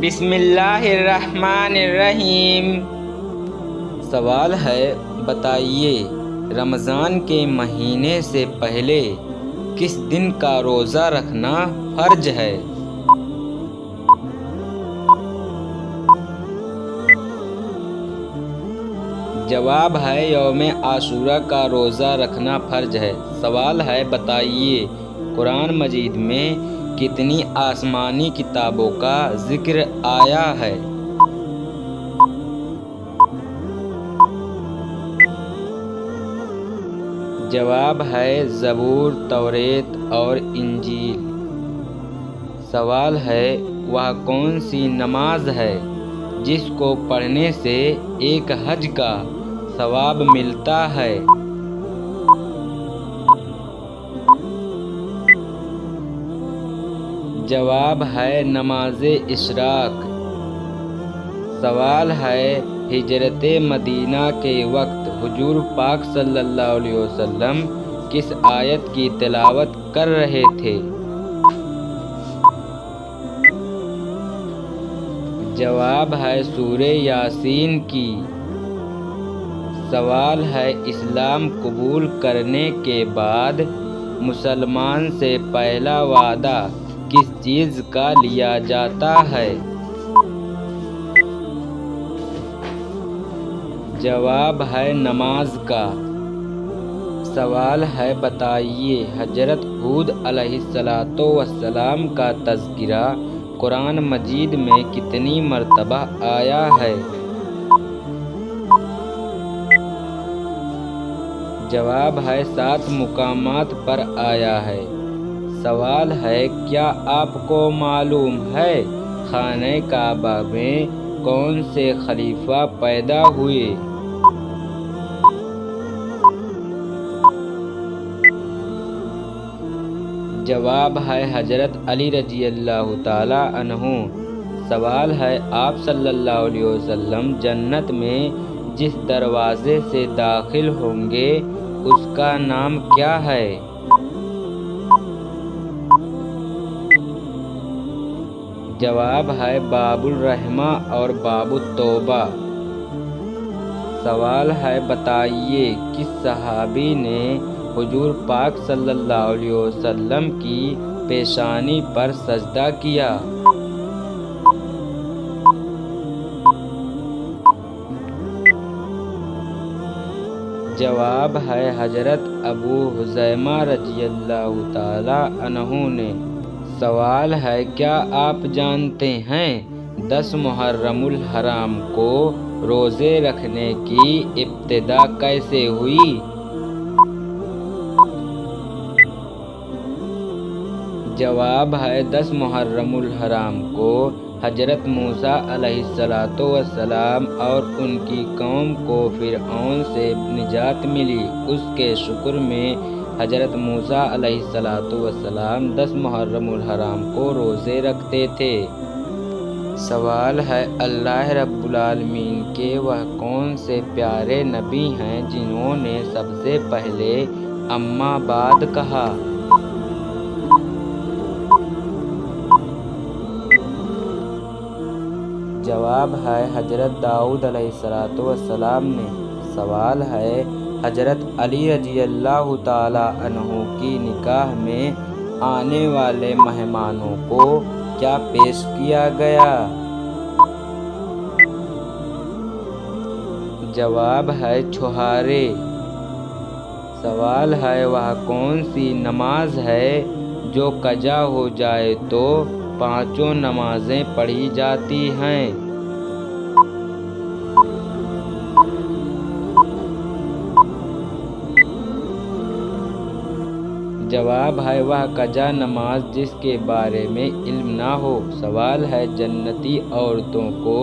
بسم اللہ الرحمن الرحیم۔ سوال ہے، بتائیے رمضان کے مہینے سے پہلے کس دن کا روزہ رکھنا فرض ہے؟ جواب ہے یوم عاشوراء کا روزہ رکھنا فرض ہے۔ سوال ہے، بتائیے قرآن مجید میں کتنی آسمانی کتابوں کا ذکر آیا ہے؟ جواب ہے زبور، توریت اور انجیل۔ سوال ہے، وہ کون سی نماز ہے جس کو پڑھنے سے ایک حج کا ثواب ملتا ہے؟ جواب ہے نماز اشراق۔ سوال ہے، ہجرت مدینہ کے وقت حضور پاک صلی اللہ علیہ وسلم کس آیت کی تلاوت کر رہے تھے؟ جواب ہے سورہ یاسین کی۔ سوال ہے، اسلام قبول کرنے کے بعد مسلمان سے پہلا وعدہ کس چیز کا لیا جاتا ہے؟ جواب ہے نماز کا۔ سوال ہے، بتائیے حضرت ہود علیہ السلام کا تذکرہ قرآن مجید میں کتنی مرتبہ آیا ہے؟ جواب ہے 7 مقامات پر آیا ہے۔ سوال ہے، کیا آپ کو معلوم ہے خانہ کعبہ میں کون سے خلیفہ پیدا ہوئے؟ جواب ہے حضرت علی رضی اللہ تعالی عنہ۔ سوال ہے، آپ صلی اللہ علیہ وسلم جنت میں جس دروازے سے داخل ہوں گے اس کا نام کیا ہے؟ جواب ہے باب الرحمہ اور باب التوبہ۔ سوال ہے، بتائیے کس صحابی نے حضور پاک صلی اللہ علیہ وسلم کی پیشانی پر سجدہ کیا؟ جواب ہے حضرت ابو حذیمہ رضی اللہ تعالی عنہ نے۔ سوال ہے، کیا آپ جانتے ہیں 10 محرم الحرام کو روزے رکھنے کی ابتدا کیسے ہوئی؟ جواب ہے 10 محرم الحرام کو حضرت موسیٰ علیہ السلام اور ان کی قوم کو فرعون سے نجات ملی، اس کے شکر میں حضرت موسیٰ علیہ السلام 10 محرم الحرام کو روزے رکھتے تھے۔ سوال ہے، اللہ رب العالمین کے وہ کون سے پیارے نبی ہیں جنہوں نے سب سے پہلے اما بعد کہا؟ جواب ہے حضرت داؤد علیہ السلام نے۔ سوال ہے، حضرت علی رضی اللہ تعالی عنہ کی نکاح میں آنے والے مہمانوں کو کیا پیش کیا گیا؟ جواب ہے چھہارے۔ سوال ہے، وہ کون سی نماز ہے جو قضا ہو جائے تو 5 نمازیں پڑھی جاتی ہیں؟ جواب ہے وہ قضا نماز جس کے بارے میں علم نہ ہو۔ سوال ہے، جنتی عورتوں کو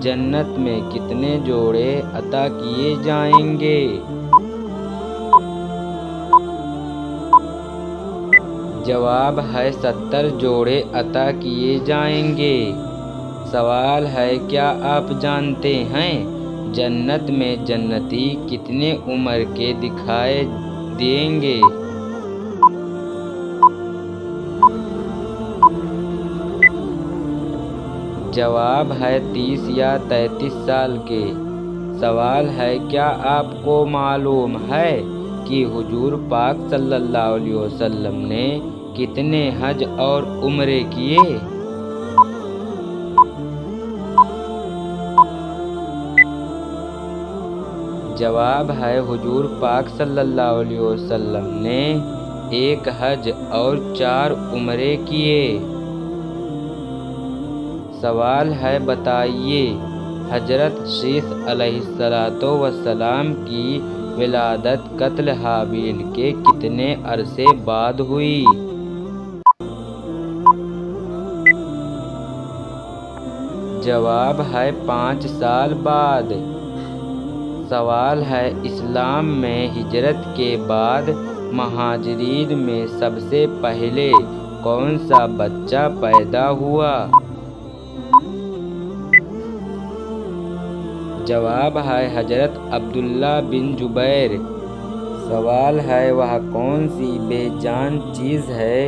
جنت میں کتنے جوڑے عطا کیے جائیں گے؟ جواب ہے 70 جوڑے عطا کیے جائیں گے۔ سوال ہے، کیا آپ جانتے ہیں جنت میں جنتی کتنے عمر کے دکھائی دیں گے؟ جواب ہے 30 یا 33 سال کے۔ سوال ہے کیا آپ کو معلوم ہے کہ حضور پاک صلی اللہ علیہ وسلم نے کتنے حج اور عمرے کیے؟ جواب ہے حضور پاک صلی اللہ علیہ وسلم نے 1 حج اور 4 عمرے کیے۔ سوال ہے بتائیے حضرت شیث علیہ السلام کی ولادت قتل حابیل کے کتنے عرصے بعد ہوئی؟ جواب ہے 5 سال بعد۔ سوال ہے اسلام میں ہجرت کے بعد مہاجرین میں سب سے پہلے کون سا بچہ پیدا ہوا؟ جواب ہے حضرت عبداللہ بن جبیر۔ سوال ہے وہ کون سی بے جان چیز ہے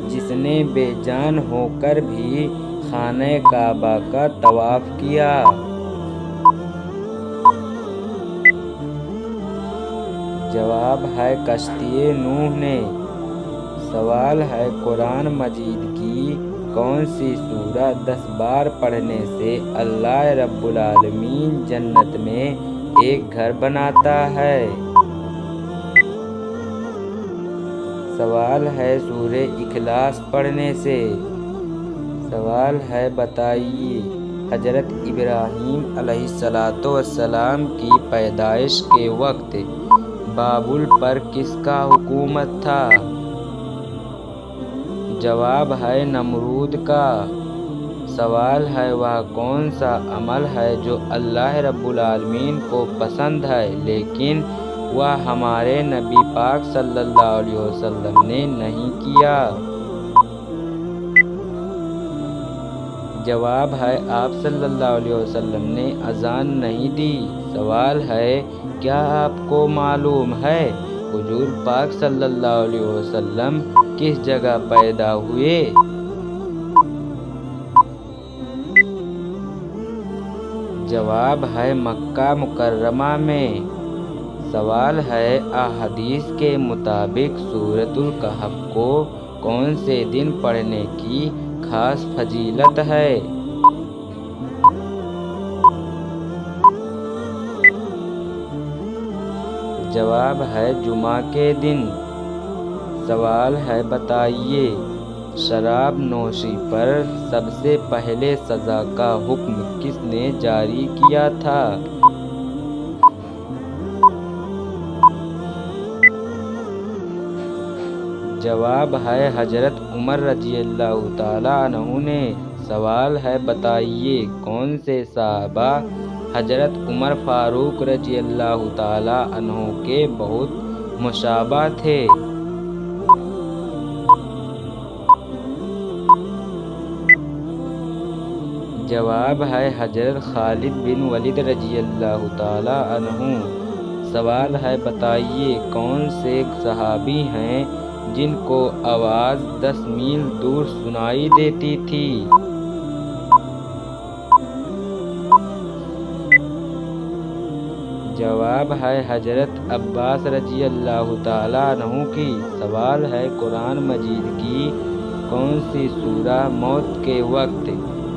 جس نے بے جان ہو کر بھی خانہ کعبہ کا طواف کیا؟ جواب ہے کشتی نوح نے۔ سوال ہے قرآن مجید کی کون سی سورہ 10 بار پڑھنے سے اللہ رب العالمین جنت میں ایک گھر بناتا ہے؟ سوال ہے سورہ اخلاص پڑھنے سے۔ سوال ہے بتائیے حضرت ابراہیم علیہ السلام کی پیدائش کے وقت بابل پر کس کا حکومت تھا؟ جواب ہے نمرود کا۔ سوال ہے وہ کون سا عمل ہے جو اللہ رب العالمین کو پسند ہے لیکن وہ ہمارے نبی پاک صلی اللہ علیہ وسلم نے نہیں کیا؟ جواب ہے آپ صلی اللہ علیہ وسلم نے اذان نہیں دی۔ سوال ہے کیا آپ کو معلوم ہے حضور پاک صلی اللہ علیہ وسلم کس جگہ پیدا ہوئے؟ جواب ہے مکہ مکرمہ میں۔ سوال ہے احادیث کے مطابق سورۃ الکہف کو کون سے دن پڑھنے کی خاص فضیلت ہے؟ جواب ہے جمعہ کے دن۔ سوال ہے بتائیے شراب نوشی پر سب سے پہلے سزا کا حکم کس نے جاری کیا تھا؟ جواب ہے حضرت عمر رضی اللہ تعالیٰ عنہ نے۔ سوال ہے بتائیے کون سے صحابہ حضرت عمر فاروق رضی اللہ تعالیٰ عنہ کے بہت مشابہ تھے؟ جواب ہے حضرت خالد بن ولید رضی اللہ تعالیٰ عنہ۔ سوال ہے بتائیے کون سے صحابی ہیں جن کو آواز 10 میل دور سنائی دیتی تھی؟ جواب ہے حضرت عباس رضی اللہ تعالیٰ عنہ کی۔ سوال ہے قرآن مجید کی کون سی سورہ موت کے وقت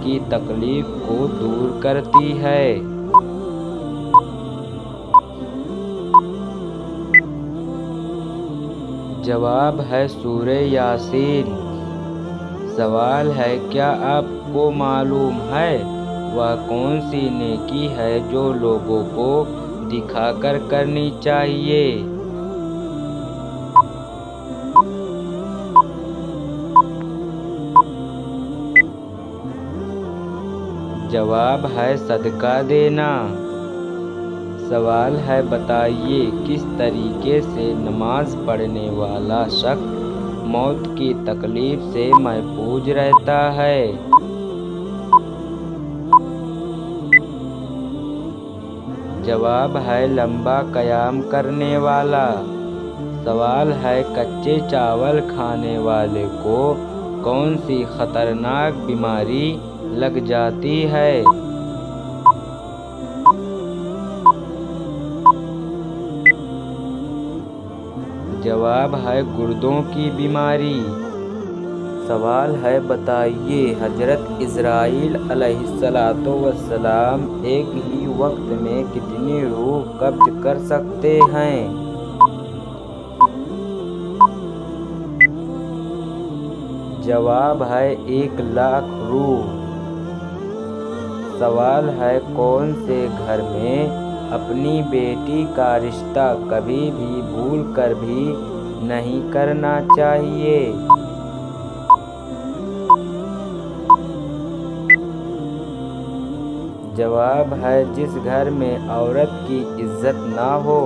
کی تکلیف کو دور کرتی ہے؟ جواب ہے سورہ یاسین۔ سوال ہے کیا آپ کو معلوم ہے وہ کون سی نیکی ہے جو لوگوں کو دکھا کر کرنی چاہیے؟ جواب ہے صدقہ دینا۔ سوال ہے بتائیے کس طریقے سے نماز پڑھنے والا شخص موت کی تکلیف سے محفوظ رہتا ہے؟ جواب ہے لمبا قیام کرنے والا۔ سوال ہے کچے چاول کھانے والے کو کون سی خطرناک بیماری لگ جاتی ہے۔ جواب ہے گردوں کی بیماری۔ سوال ہے بتائیے حضرت اسرائیل علیہ السلام ایک ہی وقت میں کتنی روح قبض کر سکتے ہیں؟ جواب ہے 1,00,000 روح۔ سوال ہے کون سے گھر میں اپنی بیٹی کا رشتہ کبھی بھی بھول کر بھی نہیں کرنا چاہیے؟ جواب ہے جس گھر میں عورت کی عزت نہ ہو۔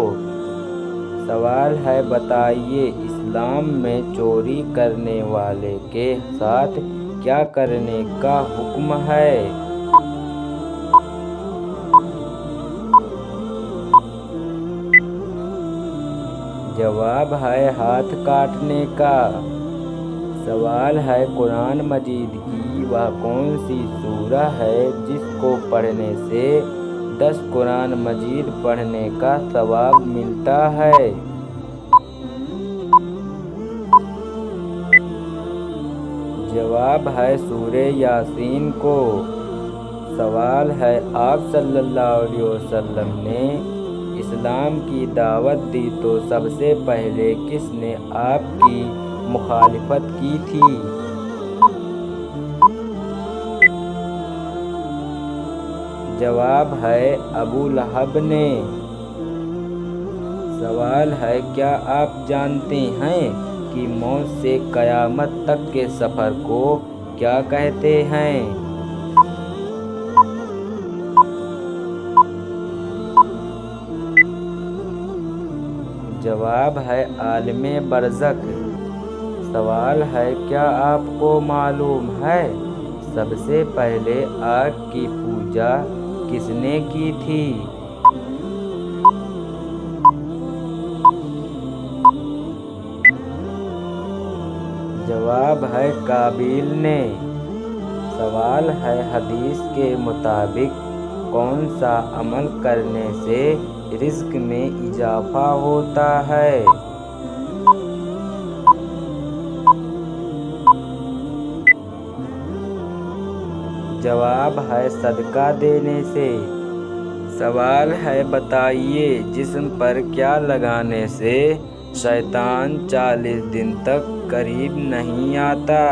سوال ہے بتائیے اسلام میں چوری کرنے والے کے ساتھ کیا کرنے کا حکم ہے؟ جواب ہے ہاتھ کاٹنے کا۔ سوال ہے قرآن مجید کی وہ کون سی سورہ ہے جس کو پڑھنے سے 10 قرآن مجید پڑھنے کا ثواب ملتا ہے؟ جواب ہے سورہ یاسین کو۔ سوال ہے آپ صلی اللہ علیہ وسلم نے اسلام کی دعوت دی تو سب سے پہلے کس نے آپ کی مخالفت کی تھی؟ جواب ہے ابو لہب نے۔ سوال ہے کیا آپ جانتے ہیں کہ موت سے قیامت تک کے سفر کو کیا کہتے ہیں؟ جواب ہے عالم برزخ۔ سوال ہے کیا آپ کو معلوم ہے سب سے پہلے آگ کی پوجا کس نے کی تھی؟ جواب ہے قابیل نے۔ سوال ہے حدیث کے مطابق کون سا عمل کرنے سے رزق میں اضافہ ہوتا ہے؟ جواب ہے صدقہ دینے سے۔ سوال ہے بتائیے جسم پر کیا لگانے سے شیطان 40 دن تک قریب نہیں آتا؟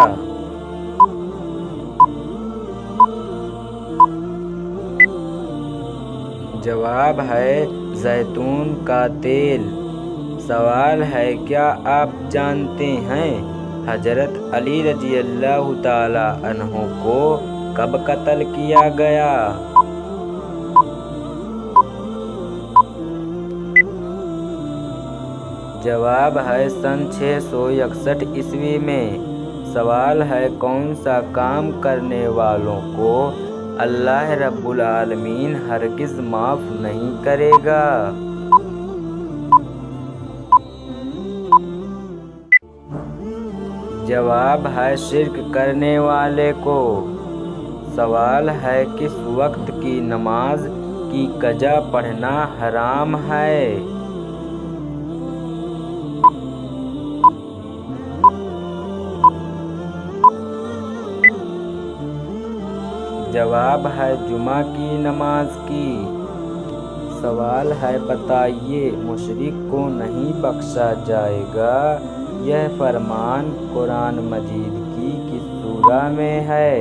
جواب ہے زیتون کا تیل۔ سوال ہے کیا آپ جانتے ہیں حضرت علی رضی اللہ تعالی عنہ کو کب قتل کیا گیا؟ جواب ہے سن 661 عیسوی میں۔ سوال ہے کون سا کام کرنے والوں کو اللہ رب العالمین ہرگز معاف نہیں کرے گا؟ جواب ہے شرک کرنے والے کو۔ سوال ہے کس وقت کی نماز کی قضا پڑھنا حرام ہے؟ جواب ہے جمعہ کی نماز کی۔ سوال ہے بتائیے مشرک کو نہیں بخشا جائے گا یہ فرمان قرآن مجید کی کس سورہ میں ہے؟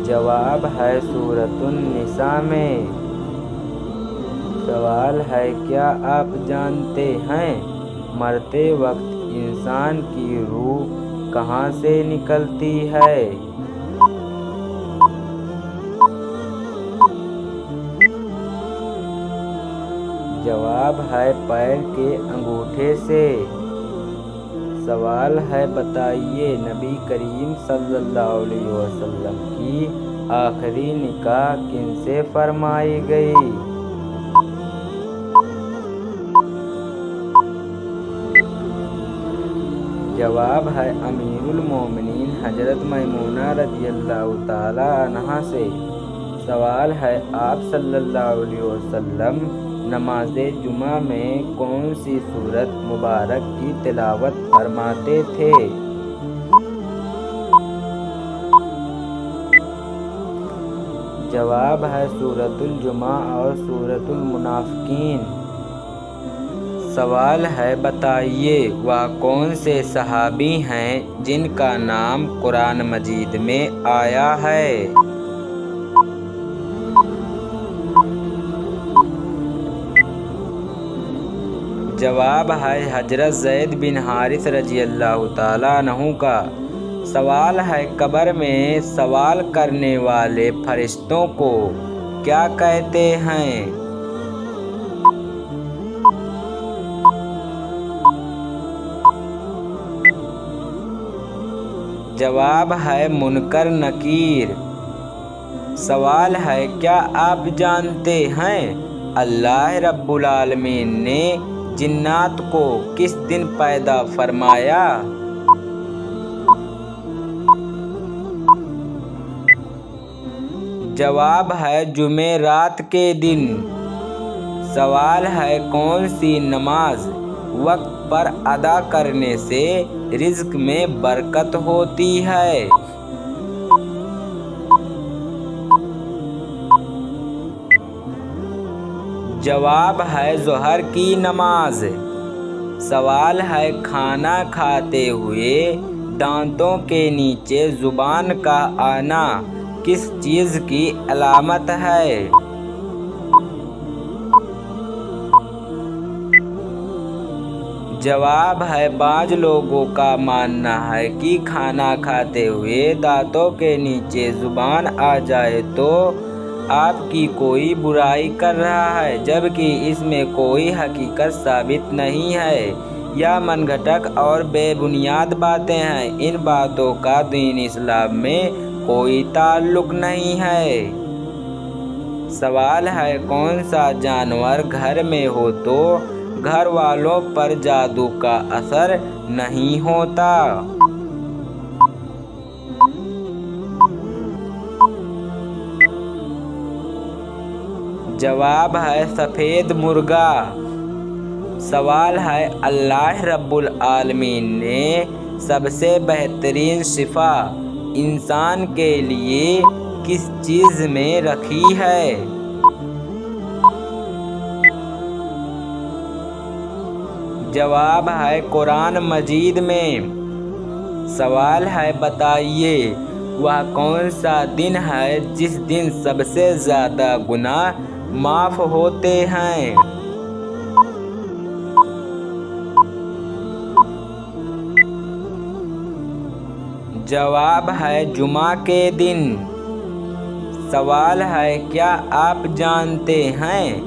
جواب ہے سورۃ النساء میں۔ سوال ہے کیا آپ جانتے ہیں مرتے وقت انسان کی روح کہاں سے نکلتی ہے؟ جواب ہے پیر کے انگوٹھے سے۔ سوال ہے بتائیے نبی کریم صلی اللہ علیہ وسلم کی آخری نکاح کن سے فرمائی گئی؟ جواب ہے امیر المومنین حضرت میمونہ رضی اللہ تعالی عنہا سے۔ سوال ہے آپ صلی اللہ علیہ وسلم نماز جمعہ میں کون سی سورت مبارک کی تلاوت فرماتے تھے؟ جواب ہے سورۃ الجمعہ اور سورۃ المنافقین۔ سوال ہے بتائیے وہ کون سے صحابی ہیں جن کا نام قرآن مجید میں آیا ہے؟ جواب ہے حضرت زید بن حارث رضی اللہ تعالیٰ عنہ کا۔ سوال ہے قبر میں سوال کرنے والے فرشتوں کو کیا کہتے ہیں؟ جواب ہے منکر نکیر۔ سوال ہے کیا آپ جانتے ہیں اللہ رب العالمین نے جنات کو کس دن پیدا فرمایا؟ جواب ہے جمعرات کے دن۔ سوال ہے کون سی نماز وقت پر ادا کرنے سے رزق میں برکت ہوتی ہے؟ جواب ہے ظہر کی نماز۔ سوال ہے کھانا کھاتے ہوئے دانتوں کے نیچے زبان کا آنا کس چیز کی علامت ہے؟ جواب ہے بعض لوگوں کا ماننا ہے کہ کھانا کھاتے ہوئے دانتوں کے نیچے زبان آ جائے تو آپ کی کوئی برائی کر رہا ہے، جبکہ اس میں کوئی حقیقت ثابت نہیں ہے، یا من گھڑت اور بے بنیاد باتیں ہیں۔ ان باتوں کا دین اسلام میں کوئی تعلق نہیں ہے۔ سوال ہے کون سا جانور گھر میں ہو تو گھر والوں پر جادو کا اثر نہیں ہوتا؟ جواب ہے سفید مرغا۔ سوال ہے اللہ رب العالمین نے سب سے بہترین شفا انسان کے لیے کس چیز میں رکھی ہے؟ جواب ہے قرآن مجید میں۔ سوال ہے بتائیے وہ کون سا دن ہے جس دن سب سے زیادہ گناہ معاف ہوتے ہیں؟ جواب ہے جمعہ کے دن۔ سوال ہے کیا آپ جانتے ہیں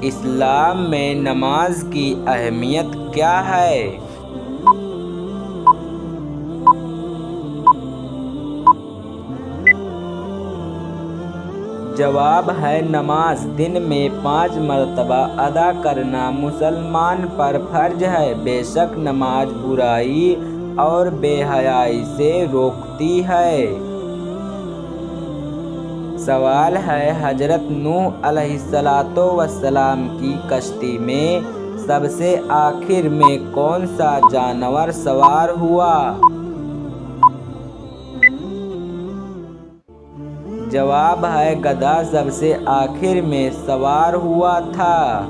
اسلام میں نماز کی اہمیت کیا ہے؟ جواب ہے نماز دن میں 5 مرتبہ ادا کرنا مسلمان پر فرض ہے۔ بے شک نماز برائی اور بے حیائی سے روکتی ہے۔ سوال ہے حضرت نوح علیہ السلام کی کشتی میں سب سے آخر میں کون سا جانور سوار ہوا؟ جواب ہے گدھا سب سے آخر میں سوار ہوا تھا۔